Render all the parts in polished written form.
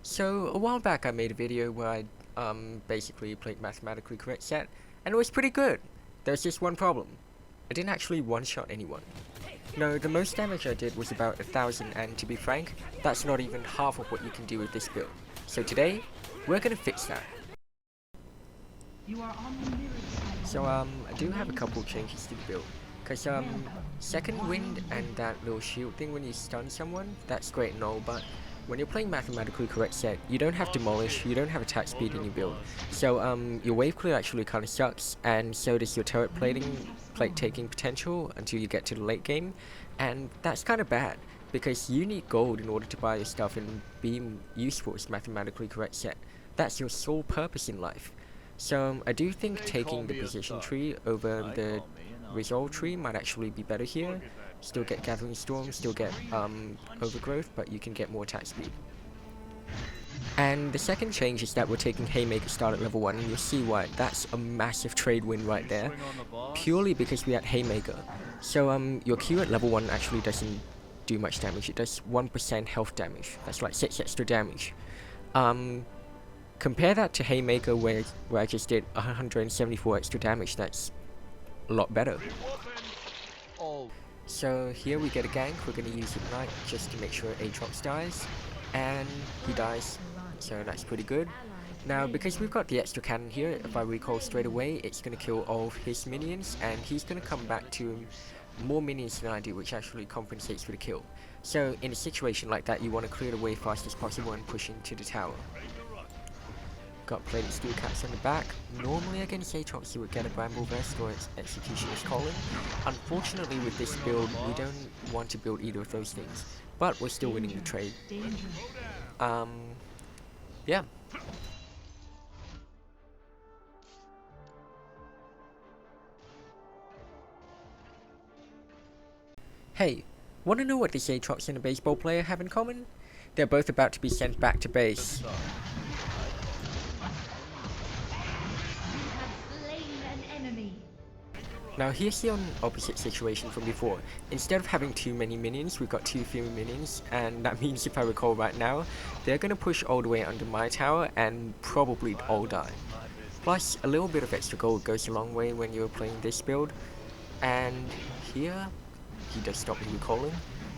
So a while back I made a video where I basically played Mathematically Correct Sett, and it was pretty good. There's just one problem. I didn't actually one-shot anyone. No, the most damage I did was about 1,000, and to be frank, that's not even half of what you can do with this build. So today, we're gonna fix that. So I do have a couple changes to the build. Cause second wind and that little shield thing when you stun someone, that's great and all, but when you're playing Mathematically Correct Sett, you don't have Demolish, you don't have attack speed in your build. So your wave clear actually kinda sucks, and so does your turret plate taking potential until you get to the late game, and that's kinda bad, because you need gold in order to buy your stuff and be useful as Mathematically Correct Sett. That's your sole purpose in life. So I do think taking the position tree over the resolve tree might actually be better here. Still get Gathering Storm, still get Overgrowth, but you can get more attack speed. And the second change is that we're taking Haymaker start at level 1, and you'll see why. That's a massive trade win right there, purely because we had Haymaker. So your Q at level 1 actually doesn't do much damage, it does 1% health damage. That's like 6 extra damage. Compare that to Haymaker where I just did 174 extra damage, that's a lot better. So here we get a gank, we're going to use Ignite just to make sure Aatrox dies, and he dies, so that's pretty good. Now because we've got the extra cannon here, if I recall straight away, it's going to kill all of his minions, and he's going to come back to more minions than I do, which actually compensates for the kill. So in a situation like that, you want to clear the way fast as possible and push into the tower. Got Plated Steel Cats on the back. Normally against Aatrox you would get a Bramble Vest or its Executioner's Calling. Unfortunately with this build we don't want to build either of those things, but we're still winning the trade. Yeah. Hey, wanna know what this Aatrox and a baseball player have in common? They're both about to be sent back to base. Now here's the opposite situation from before. Instead of having too many minions, we've got too few minions, and that means, if I recall right now, they're gonna push all the way under my tower and probably all die. Plus, a little bit of extra gold goes a long way when you're playing this build, and here, he does stop me recalling.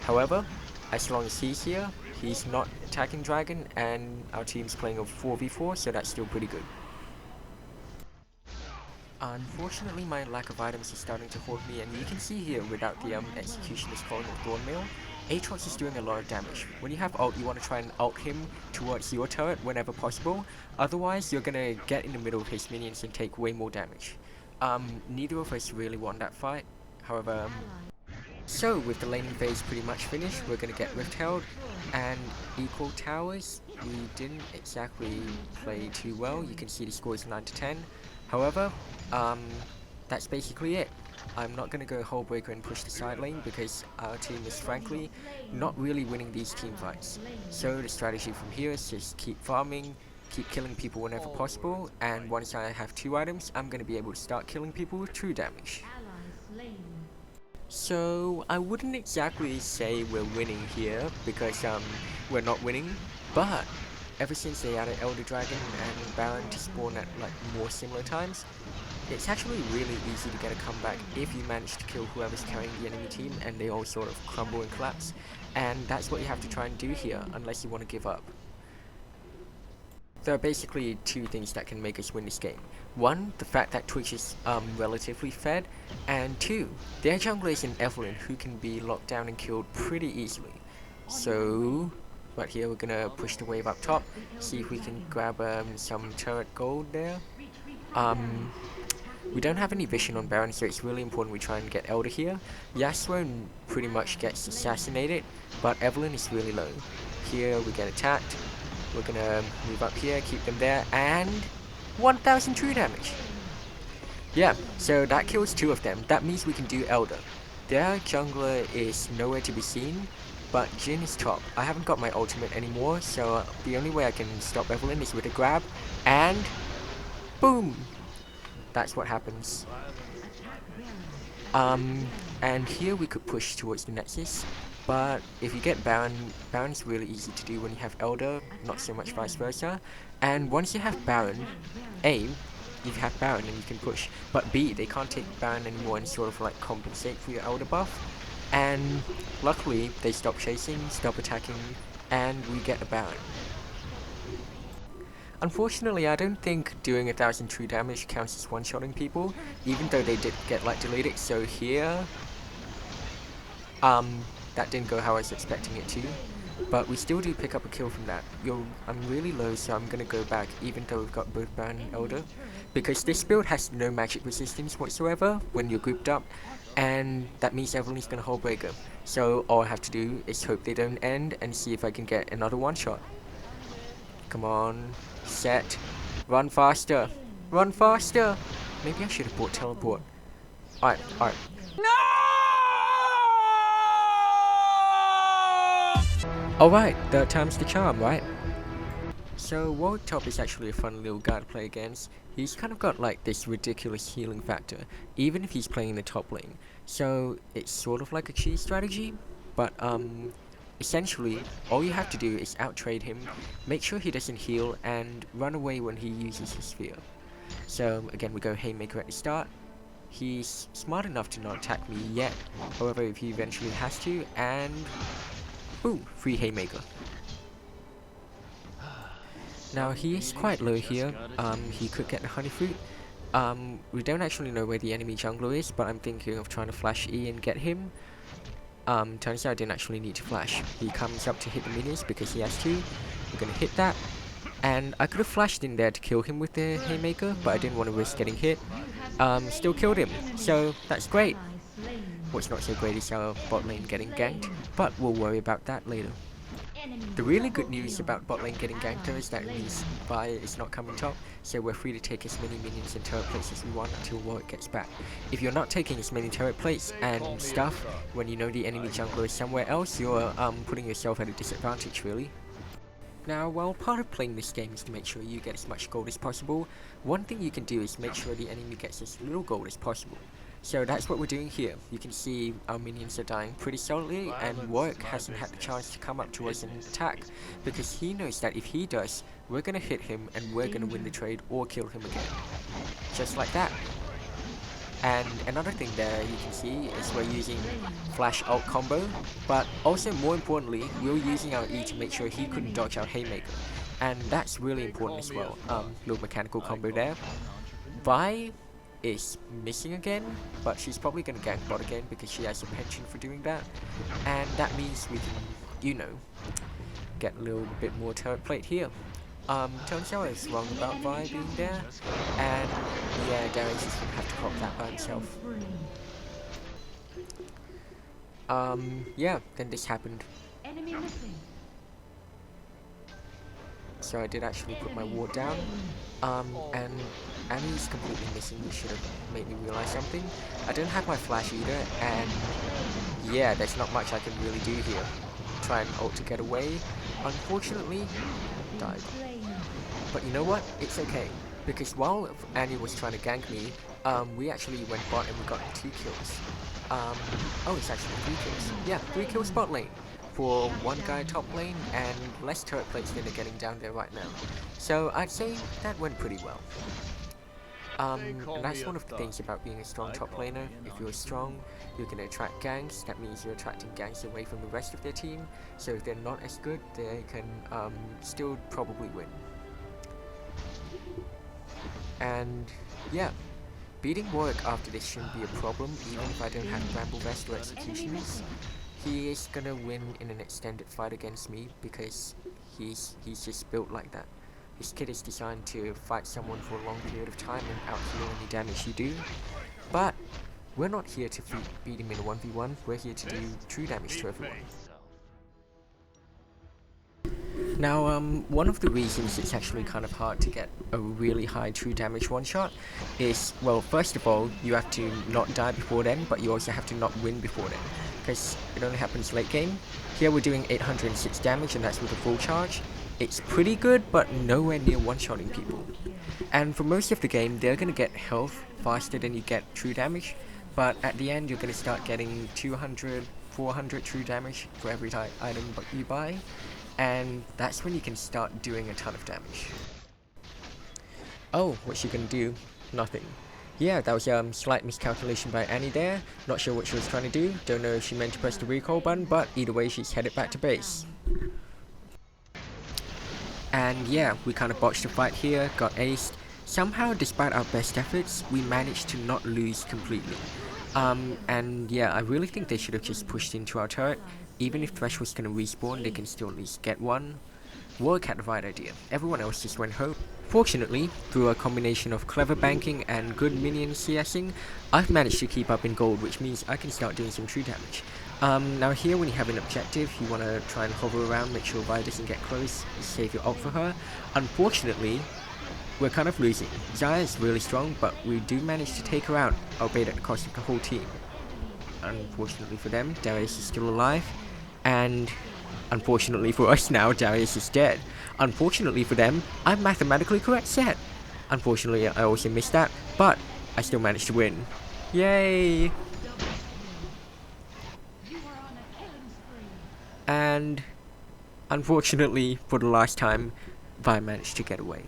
However, as long as he's here, he's not attacking Dragon, and our team's playing a 4v4, so that's still pretty good. Unfortunately, my lack of items is starting to hold me, and you can see here without the Executioner's Calling of Thornmail, Aatrox is doing a lot of damage. When you have ult, you want to try and ult him towards your turret whenever possible, otherwise you're gonna get in the middle of his minions and take way more damage. Neither of us really won that fight, however, so with the laning phase pretty much finished, we're gonna get Rift held, and equal towers. We didn't exactly play too well, you can see the score is 9 to 10. However, that's basically it. I'm not going to go Hullbreaker and push the side lane because our team is frankly not really winning these team fights. So the strategy from here is just keep farming, keep killing people whenever possible, and once I have 2 items, I'm going to be able to start killing people with true damage. So I wouldn't exactly say we're winning here because we're not winning, but ever since they added Elder Dragon and Baron to spawn at like more similar times, it's actually really easy to get a comeback if you manage to kill whoever's carrying the enemy team and they all sort of crumble and collapse. And that's what you have to try and do here, unless you want to give up. There are basically 2 things that can make us win this game. 1, the fact that Twitch is relatively fed, and 2, their jungler is an Evelyn who can be locked down and killed pretty easily. So right here we're gonna push the wave up top, see if we can grab some turret gold there. We don't have any vision on Baron, so it's really important we try and get Elder here. Yasuo pretty much gets assassinated, but Evelyn is really low. Here we get attacked, we're gonna move up here, keep them there, and 1000 true damage. Yeah, so that kills 2 of them, that means we can do Elder. Their jungler is nowhere to be seen, but Jhin is top. I haven't got my ultimate anymore, so the only way I can stop Evelyn is with a grab, and boom! That's what happens. And here we could push towards the Nexus. But if you get Baron, Baron's really easy to do when you have Elder, not so much vice versa. And once you have Baron, A, you have Baron and you can push, but B, they can't take Baron anymore and sort of like compensate for your Elder buff. And luckily, they stop chasing, stop attacking, and we get a Baron. Unfortunately, I don't think doing 1000 true damage counts as one-shotting people, even though they did get like deleted. So here, that didn't go how I was expecting it to, but we still do pick up a kill from that. I'm really low, so I'm gonna go back, even though we've got both Baron and Elder, because this build has no magic resistance whatsoever when you're grouped up, and that means everyone's gonna hold breaker. So all I have to do is hope they don't end and see if I can get another one-shot. Come on, Sett, run faster, run faster. Maybe I should have bought teleport. Alright. No! Alright, third time's the charm, right? So Warwick Top is actually a fun little guy to play against. He's kind of got like this ridiculous healing factor, even if he's playing the top lane. So it's sort of like a cheese strategy, but essentially all you have to do is outtrade him, make sure he doesn't heal, and run away when he uses his spear. So again, we go Haymaker at the start. He's smart enough to not attack me yet, however if he eventually has to, and boom, free Haymaker. Now he is quite low here, he could get the honey fruit. We don't actually know where the enemy jungler is, but I'm thinking of trying to flash E and get him. Turns out I didn't actually need to flash. He comes up to hit the minions because he has to. We're gonna hit that. And I could have flashed in there to kill him with the Haymaker, but I didn't want to risk getting hit. Still killed him, so that's great. What's not so great is our bot lane getting ganked, but we'll worry about that later. The really good news about bot lane getting ganked is that it means Vi is not coming top, so we're free to take as many minions and turret plates as we want until Warwick gets back. If you're not taking as many turret plates and stuff when you know the enemy jungler is somewhere else, you're putting yourself at a disadvantage really. Now, while part of playing this game is to make sure you get as much gold as possible, one thing you can do is make sure the enemy gets as little gold as possible. So that's what we're doing here. You can see our minions are dying pretty solidly, and Warwick hasn't had the chance to come up to us and attack, because he knows that if he does, we're gonna hit him and we're gonna win the trade or kill him again. Just like that. And another thing there you can see is we're using flash ult combo, but also more importantly, we're using our E to make sure he couldn't dodge our Haymaker. And that's really important as well. Little mechanical combo there. Vi is missing again, but she's probably going to gank bot again because she has a penchant for doing that. And that means we can, you know, get a little bit more turret plate here. Turns out I was wrong about Vi being there, and yeah, Darius is going to have to hop that by himself. Yeah, then this happened. So I did actually put my ward down, and Annie's completely missing, which should have made me realize something. I don't have my flash either, and yeah, there's not much I can really do here. Try and ult to get away. Unfortunately, died. But you know what? It's okay, because while Annie was trying to gank me, we actually went bot and we got 2 kills. Oh, it's actually 3 kills. Yeah, 3 kills bot lane for one guy top lane, and less turret plates than they're getting down there right now. So I'd say that went pretty well. And that's one of the things about being a strong top laner. If you're strong, you're going to attract ganks. That means you're attracting ganks away from the rest of their team. So if they're not as good, they can still probably win. And yeah, beating Warwick after this shouldn't be a problem, even if I don't have Bramble Vest or Executioners. He is gonna win in an extended fight against me because he's just built like that. His kit is designed to fight someone for a long period of time and out-heal any damage you do. But we're not here to beat him in a 1v1, we're here to do true damage to everyone. Now, one of the reasons it's actually kind of hard to get a really high true damage one-shot is, well, first of all, you have to not die before then, but you also have to not win before then, because it only happens late game. Here we're doing 806 damage, and that's with a full charge. It's pretty good, but nowhere near one-shotting people. And for most of the game, they're going to get health faster than you get true damage, but at the end you're going to start getting 200, 400 true damage for every item you buy, and that's when you can start doing a ton of damage. Oh, what's she gonna do? Nothing. Yeah, that was a slight miscalculation by Annie there. Not sure what she was trying to do. Don't know if she meant to press the recall button, but either way, she's headed back to base. And yeah, we kind of botched the fight here, got aced. Somehow, despite our best efforts, we managed to not lose completely. And yeah, I really think they should have just pushed into our turret. Even if Thresh was gonna respawn, they can still at least get one. Warwick had the right idea. Everyone else just went home. Fortunately, through a combination of clever banking and good minion CSing, I've managed to keep up in gold, which means I can start doing some true damage. Now here when you have an objective, you want to try and hover around, make sure Vi doesn't get close, save your ult for her. Unfortunately, we're kind of losing. Xayah is really strong, but we do manage to take her out, albeit at the cost of the whole team. Unfortunately for them, Darius is still alive, and unfortunately for us now, Darius is dead. Unfortunately for them, I'm mathematically correct Sett. Unfortunately, I also missed that, but I still managed to win. Yay! And unfortunately, for the last time, Vi managed to get away.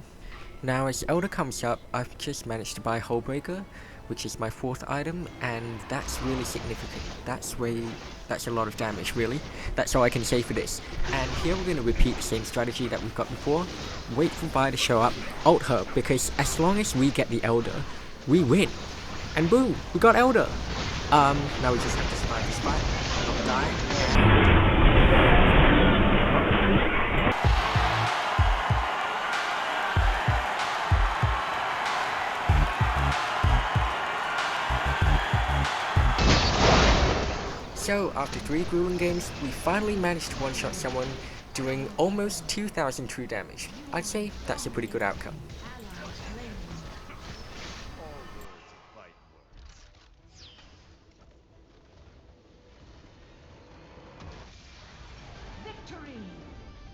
Now as Elder comes up, I've just managed to buy Hullbreaker, which is my 4th item, and that's really significant. That's a lot of damage, really. That's all I can say for this. And here we're going to repeat the same strategy that we've got before. Wait for Vi to show up, ult her, because as long as we get the Elder, we win. And boom, we got Elder. Now we just have to survive this fight, not die. So, after 3 grueling games, we finally managed to one-shot someone doing almost 2,000 true damage. I'd say that's a pretty good outcome. Victory!